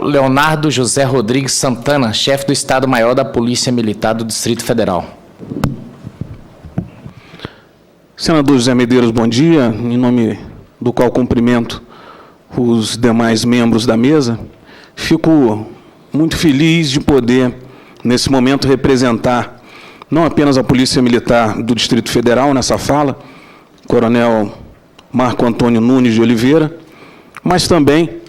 Leonardo José Rodrigues Santana, chefe do Estado-Maior da Polícia Militar do Distrito Federal. Senador José Medeiros, bom dia. Em nome do qual cumprimento os demais membros da mesa, fico muito feliz de poder, nesse momento, representar não apenas a Polícia Militar do Distrito Federal nessa fala, Coronel Marco Antônio Nunes de Oliveira, mas também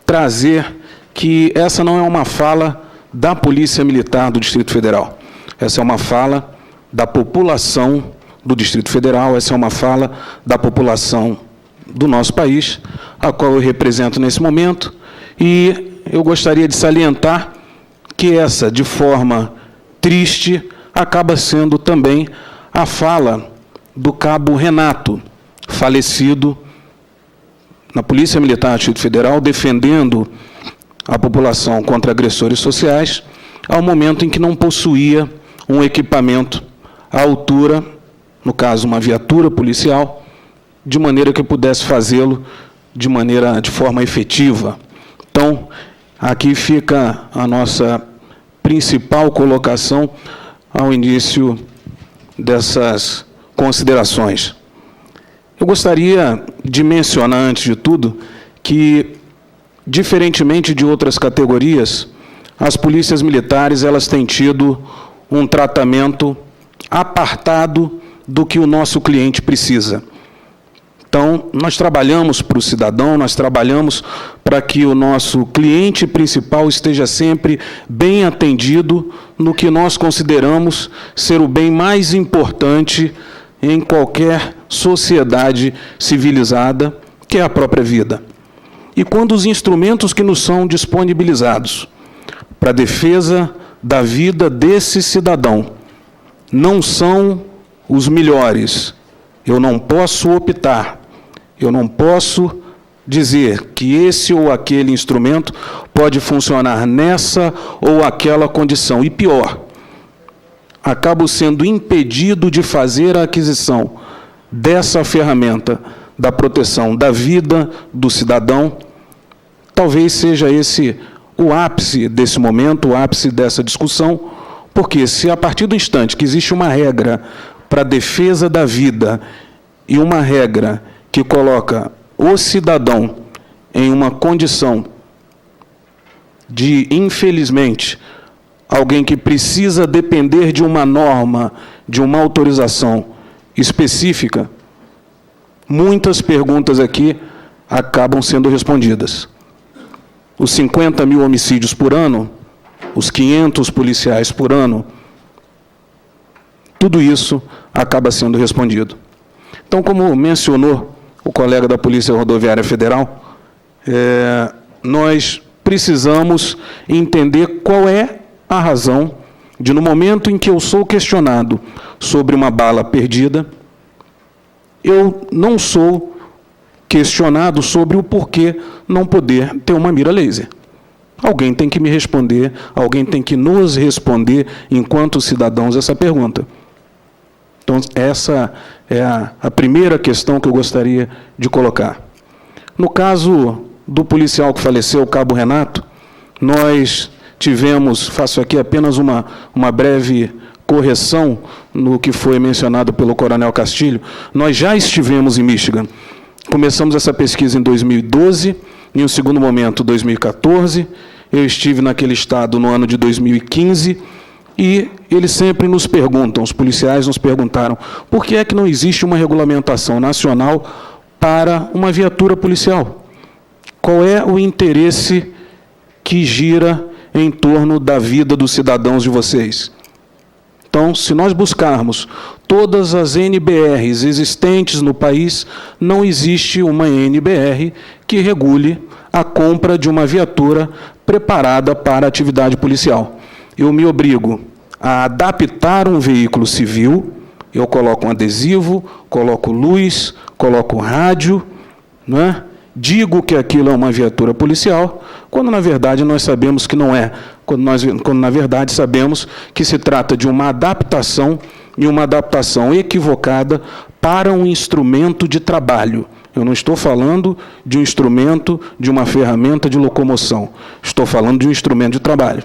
trazer que essa não é uma fala da Polícia Militar do Distrito Federal. Essa é uma fala da população do Distrito Federal, essa é uma fala da população do nosso país, a qual eu represento nesse momento, e eu gostaria de salientar que essa, de forma triste, acaba sendo também a fala do cabo Renato, falecido na Polícia Militar do Distrito Federal, defendendo a população contra agressores sociais, ao momento em que não possuía um equipamento à altura, no caso, uma viatura policial, de maneira que pudesse fazê-lo de forma efetiva. Então, aqui fica a nossa principal colocação ao início dessas considerações. Eu gostaria de mencionar, antes de tudo, que, diferentemente de outras categorias, as polícias militares elas têm tido um tratamento apartado do que o nosso cliente precisa. Então, nós trabalhamos para o cidadão, nós trabalhamos para que o nosso cliente principal esteja sempre bem atendido no que nós consideramos ser o bem mais importante em qualquer sociedade civilizada, que é a própria vida. E quando os instrumentos que nos são disponibilizados para a defesa da vida desse cidadão não são os melhores, eu não posso optar, eu não posso dizer que esse ou aquele instrumento pode funcionar nessa ou aquela condição. E pior, acabo sendo impedido de fazer a aquisição dessa ferramenta da proteção da vida do cidadão. Talvez seja esse o ápice desse momento, o ápice dessa discussão, porque se a partir do instante que existe uma regra para a defesa da vida e uma regra que coloca o cidadão em uma condição de, infelizmente, alguém que precisa depender de uma norma, de uma autorização específica, muitas perguntas aqui acabam sendo respondidas. Os 50 mil homicídios por ano, os 500 policiais por ano, tudo isso acaba sendo respondido. Então, como mencionou o colega da Polícia Rodoviária Federal, nós precisamos entender qual é a razão de, no momento em que eu sou questionado sobre uma bala perdida, eu não sou questionado sobre o porquê não poder ter uma mira laser. Alguém tem que me responder, alguém tem que nos responder, enquanto cidadãos, essa pergunta. Então, essa é a primeira questão que eu gostaria de colocar. No caso do policial que faleceu, o cabo Renato, nós tivemos, faço aqui apenas uma breve correção no que foi mencionado pelo Coronel Castilho, nós já estivemos em Michigan. Começamos essa pesquisa em 2012, em um segundo momento, 2014, eu estive naquele estado no ano de 2015, e eles sempre nos perguntam, os policiais nos perguntaram, por que é que não existe uma regulamentação nacional para uma viatura policial? Qual é o interesse que gira em torno da vida dos cidadãos de vocês? Então, se nós buscarmos todas as NBRs existentes no país, não existe uma NBR que regule a compra de uma viatura preparada para a atividade policial. Eu me obrigo a adaptar um veículo civil, eu coloco um adesivo, coloco luz, coloco rádio, não é? Digo que aquilo é uma viatura policial, quando na verdade nós sabemos que não é, quando na verdade sabemos que se trata de uma adaptação, e uma adaptação equivocada para um instrumento de trabalho. Eu não estou falando de um instrumento, de uma ferramenta de locomoção. Estou falando de um instrumento de trabalho.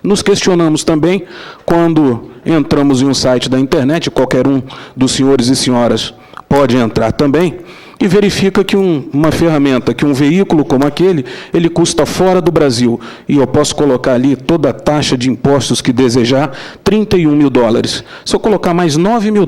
Nos questionamos também quando entramos em um site da internet, qualquer um dos senhores e senhoras pode entrar também, e verifica que uma ferramenta, que um veículo como aquele, ele custa fora do Brasil, e eu posso colocar ali toda a taxa de impostos que desejar, $31 mil. Se eu colocar mais $9 mil,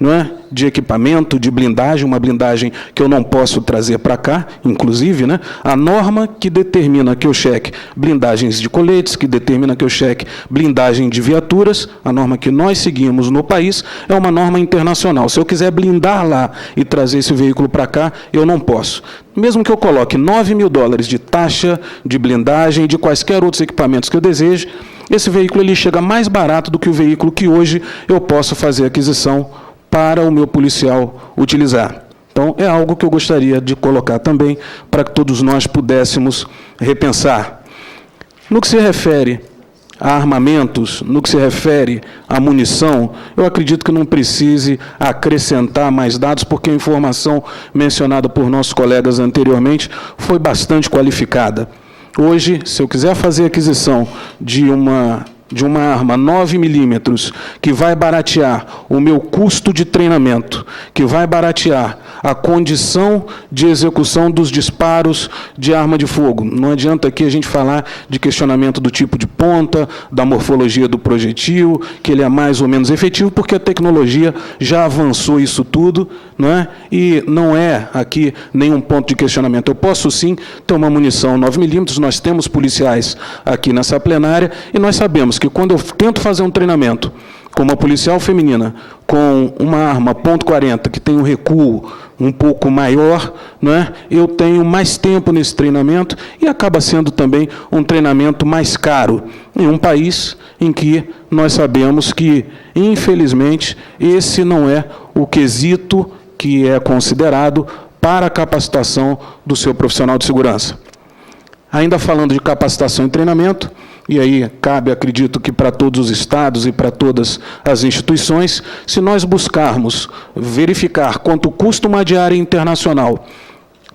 não é, de equipamento, de blindagem, uma blindagem que eu não posso trazer para cá, inclusive, né, a norma que determina que eu cheque blindagens de coletes, que determina que eu cheque blindagem de viaturas, a norma que nós seguimos no país é uma norma internacional. Se eu quiser blindar lá e trazer esse veículo para cá, eu não posso. Mesmo que eu coloque $9 mil de taxa, de blindagem, de quaisquer outros equipamentos que eu deseje, esse veículo ele chega mais barato do que o veículo que hoje eu posso fazer aquisição para o meu policial utilizar. Então, é algo que eu gostaria de colocar também para que todos nós pudéssemos repensar. No que se refere a armamentos, no que se refere à munição, eu acredito que não precise acrescentar mais dados, porque a informação mencionada por nossos colegas anteriormente foi bastante qualificada. Hoje, se eu quiser fazer aquisição de uma arma 9 milímetros, que vai baratear o meu custo de treinamento, que vai baratear a condição de execução dos disparos de arma de fogo. Não adianta aqui a gente falar de questionamento do tipo de ponta, da morfologia do projetil, que ele é mais ou menos efetivo, porque a tecnologia já avançou isso tudo, não é? E não é aqui nenhum ponto de questionamento. Eu posso sim ter uma munição 9 milímetros, nós temos policiais aqui nessa plenária, e nós sabemos que quando eu tento fazer um treinamento com uma policial feminina, com uma arma .40, que tem um recuo um pouco maior, não é? Eu tenho mais tempo nesse treinamento e acaba sendo também um treinamento mais caro, em um país em que nós sabemos que, infelizmente, esse não é o quesito que é considerado para a capacitação do seu profissional de segurança. Ainda falando de capacitação e treinamento, e aí cabe, acredito que para todos os estados e para todas as instituições, se nós buscarmos verificar quanto custa uma diária internacional,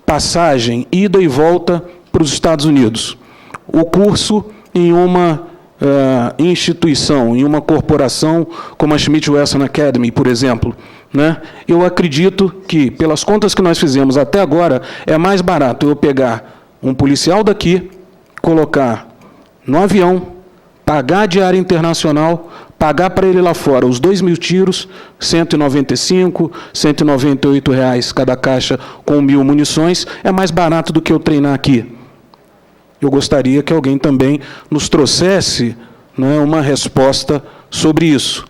passagem, ida e volta para os Estados Unidos, o curso em uma instituição, em uma corporação como a Smith Wesson Academy, por exemplo, né? Eu acredito que, pelas contas que nós fizemos até agora, é mais barato eu pegar um policial daqui, colocar no avião, pagar a diária internacional, pagar para ele lá fora os 2 mil tiros, R$195, R$198 cada caixa com 1.000 munições, é mais barato do que eu treinar aqui. Eu gostaria que alguém também nos trouxesse, né, uma resposta sobre isso.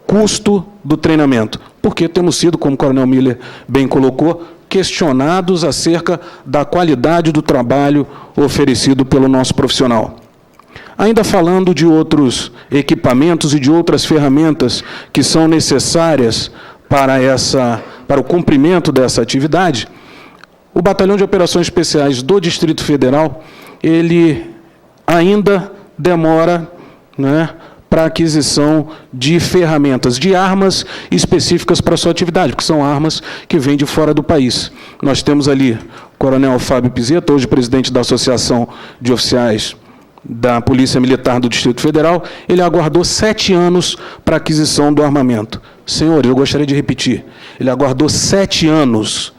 Custo do treinamento. Porque temos sido, como o Coronel Miller bem colocou, questionados acerca da qualidade do trabalho oferecido pelo nosso profissional. Ainda falando de outros equipamentos e de outras ferramentas que são necessárias para o cumprimento dessa atividade, o Batalhão de Operações Especiais do Distrito Federal, ele ainda demora, né, para a aquisição de ferramentas, de armas específicas para a sua atividade, porque são armas que vêm de fora do país. Nós temos ali o Coronel Fábio Pizeta, hoje presidente da Associação de Oficiais da Polícia Militar do Distrito Federal, ele aguardou 7 anos para a aquisição do armamento. Senhores, eu gostaria de repetir, ele aguardou 7 anos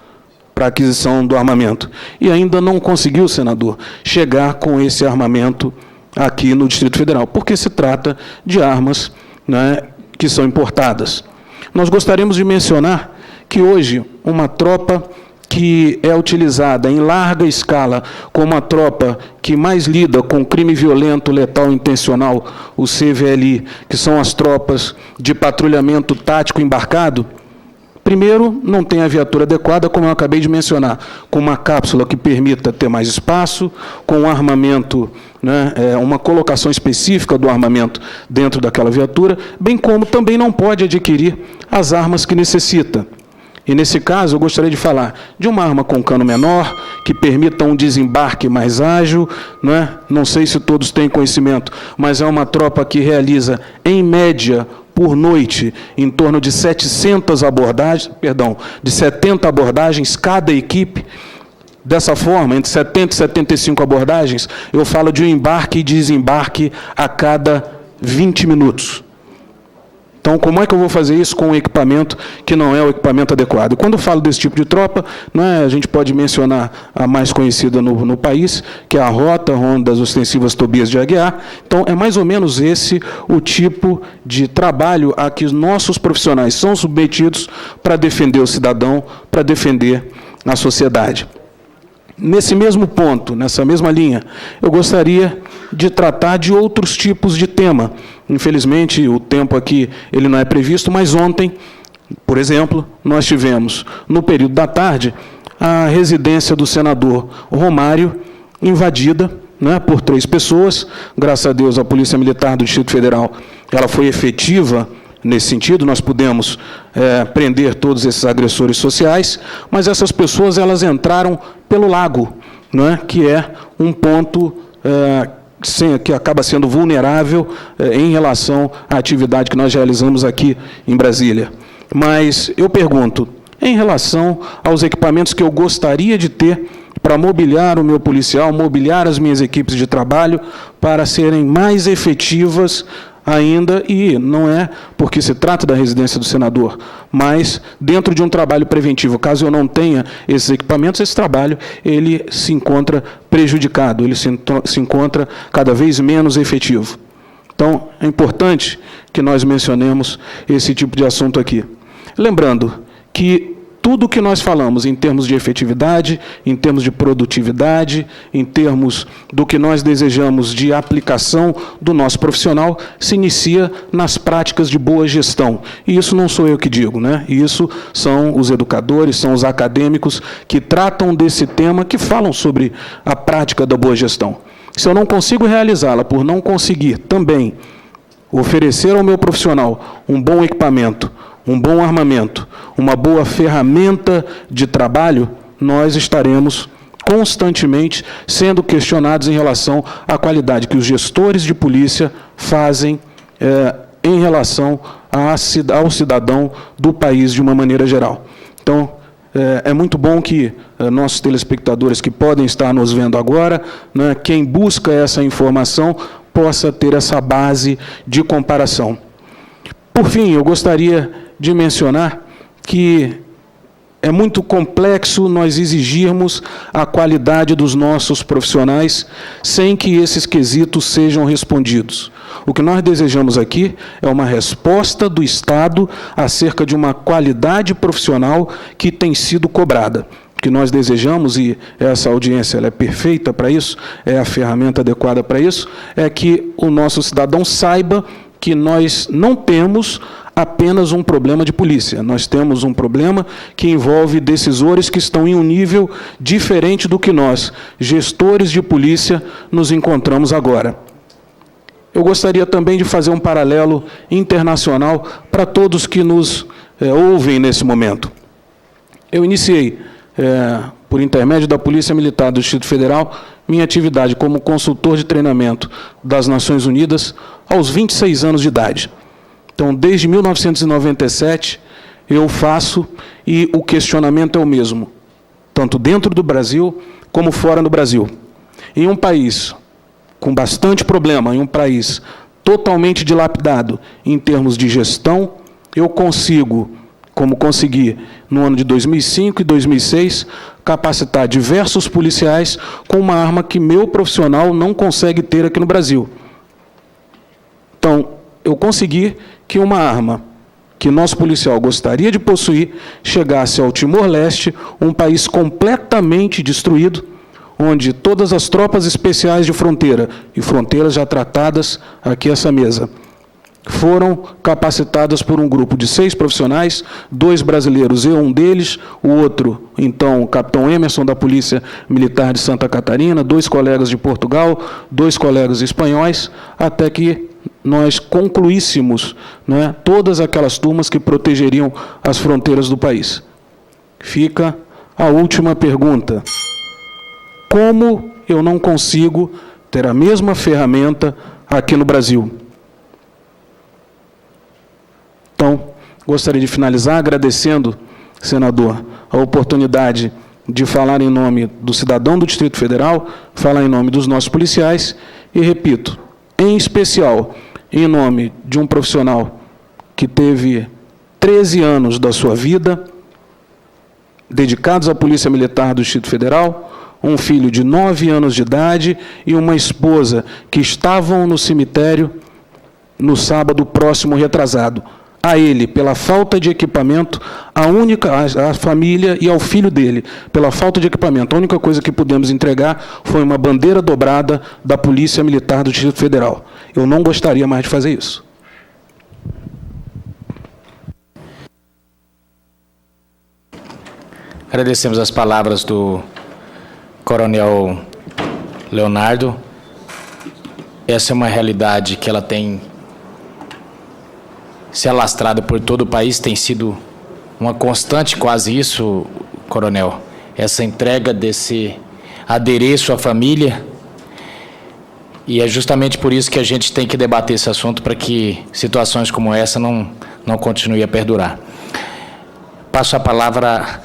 para a aquisição do armamento e ainda não conseguiu, senador, chegar com esse armamento aqui no Distrito Federal, porque se trata de armas, né, que são importadas. Nós gostaríamos de mencionar que hoje uma tropa que é utilizada em larga escala como a tropa que mais lida com crime violento, letal e intencional, o CVLI, que são as tropas de patrulhamento tático embarcado, primeiro, não tem a viatura adequada, como eu acabei de mencionar, com uma cápsula que permita ter mais espaço, com um armamento, né, uma colocação específica do armamento dentro daquela viatura, bem como também não pode adquirir as armas que necessita. E, nesse caso, eu gostaria de falar de uma arma com cano menor, que permita um desembarque mais ágil, né? Não sei se todos têm conhecimento, mas é uma tropa que realiza, em média, por noite, em torno de 700 abordagens, de 70 abordagens cada equipe. Dessa forma, entre 70 e 75 abordagens, eu falo de um embarque e desembarque a cada 20 minutos. Então, como é que eu vou fazer isso com um equipamento que não é o equipamento adequado? Quando eu falo desse tipo de tropa, a gente pode mencionar a mais conhecida no país, que é a Rondas Ostensivas Tobias de Aguiar. Então, é mais ou menos esse o tipo de trabalho a que os nossos profissionais são submetidos para defender o cidadão, para defender a sociedade. Nesse mesmo ponto, nessa mesma linha, eu gostaria de tratar de outros tipos de tema. Infelizmente, o tempo aqui ele não é previsto, mas ontem, por exemplo, nós tivemos, no período da tarde, a residência do senador Romário invadida, por 3 pessoas. Graças a Deus, a Polícia Militar do Distrito Federal ela foi efetiva nesse sentido, nós pudemos prender todos esses agressores sociais, mas essas pessoas elas entraram pelo lago, que é um ponto que acaba sendo vulnerável em relação à atividade que nós realizamos aqui em Brasília. Mas eu pergunto, em relação aos equipamentos que eu gostaria de ter para mobiliar o meu policial, mobiliar as minhas equipes de trabalho, para serem mais efetivas ainda, e não é porque se trata da residência do senador, mas dentro de um trabalho preventivo, caso eu não tenha esses equipamentos, esse trabalho ele se encontra prejudicado, ele se encontra cada vez menos efetivo. Então, é importante que nós mencionemos esse tipo de assunto aqui. Lembrando que tudo o que nós falamos em termos de efetividade, em termos de produtividade, em termos do que nós desejamos de aplicação do nosso profissional, se inicia nas práticas de boa gestão. E isso não sou eu que digo, Isso são os educadores, são os acadêmicos que tratam desse tema, que falam sobre a prática da boa gestão. Se eu não consigo realizá-la por não conseguir também oferecer ao meu profissional um bom equipamento, um bom armamento, uma boa ferramenta de trabalho, nós estaremos constantemente sendo questionados em relação à qualidade que os gestores de polícia fazem em relação ao cidadão do país de uma maneira geral. Então, é muito bom que nossos telespectadores que podem estar nos vendo agora, quem busca essa informação, possa ter essa base de comparação. Por fim, eu gostaria de mencionar que é muito complexo nós exigirmos a qualidade dos nossos profissionais sem que esses quesitos sejam respondidos. O que nós desejamos aqui é uma resposta do Estado acerca de uma qualidade profissional que tem sido cobrada. O que nós desejamos, e essa audiência ela é perfeita para isso, é a ferramenta adequada para isso, é que o nosso cidadão saiba que nós não temos apenas um problema de polícia. Nós temos um problema que envolve decisores que estão em um nível diferente do que nós, gestores de polícia, nos encontramos agora. Eu gostaria também de fazer um paralelo internacional para todos que nos ouvem nesse momento. Eu iniciei, por intermédio da Polícia Militar do Distrito Federal, minha atividade como consultor de treinamento das Nações Unidas aos 26 anos de idade. Então, desde 1997, eu faço, e o questionamento é o mesmo, tanto dentro do Brasil como fora do Brasil. Em um país com bastante problema, em um país totalmente dilapidado em termos de gestão, eu consigo, como consegui no ano de 2005 e 2006, capacitar diversos policiais com uma arma que meu profissional não consegue ter aqui no Brasil. Então, eu consegui que uma arma que nosso policial gostaria de possuir chegasse ao Timor-Leste, um país completamente destruído, onde todas as tropas especiais de fronteira, e fronteiras já tratadas aqui essa mesa, foram capacitadas por um grupo de 6 profissionais, 2 brasileiros, eu um deles, o outro, então, o capitão Emerson, da Polícia Militar de Santa Catarina, 2 colegas de Portugal, 2 colegas espanhóis, até que nós concluíssemos todas aquelas turmas que protegeriam as fronteiras do país. Fica a última pergunta. Como eu não consigo ter a mesma ferramenta aqui no Brasil? Então, gostaria de finalizar agradecendo, senador, a oportunidade de falar em nome do cidadão do Distrito Federal, falar em nome dos nossos policiais e, repito, em especial, em nome de um profissional que teve 13 anos da sua vida dedicados à Polícia Militar do Distrito Federal, um filho de 9 anos de idade e uma esposa que estavam no cemitério no sábado próximo retrasado. A ele, pela falta de equipamento, a família e ao filho dele, pela falta de equipamento, a única coisa que pudemos entregar foi uma bandeira dobrada da Polícia Militar do Distrito Federal. Eu não gostaria mais de fazer isso. Agradecemos as palavras do Coronel Leonardo. Essa é uma realidade que ela tem se alastrado por todo o país, tem sido uma constante quase isso, Coronel, essa entrega desse adereço à família, e é justamente por isso que a gente tem que debater esse assunto, para que situações como essa não continuem a perdurar. Passo a palavra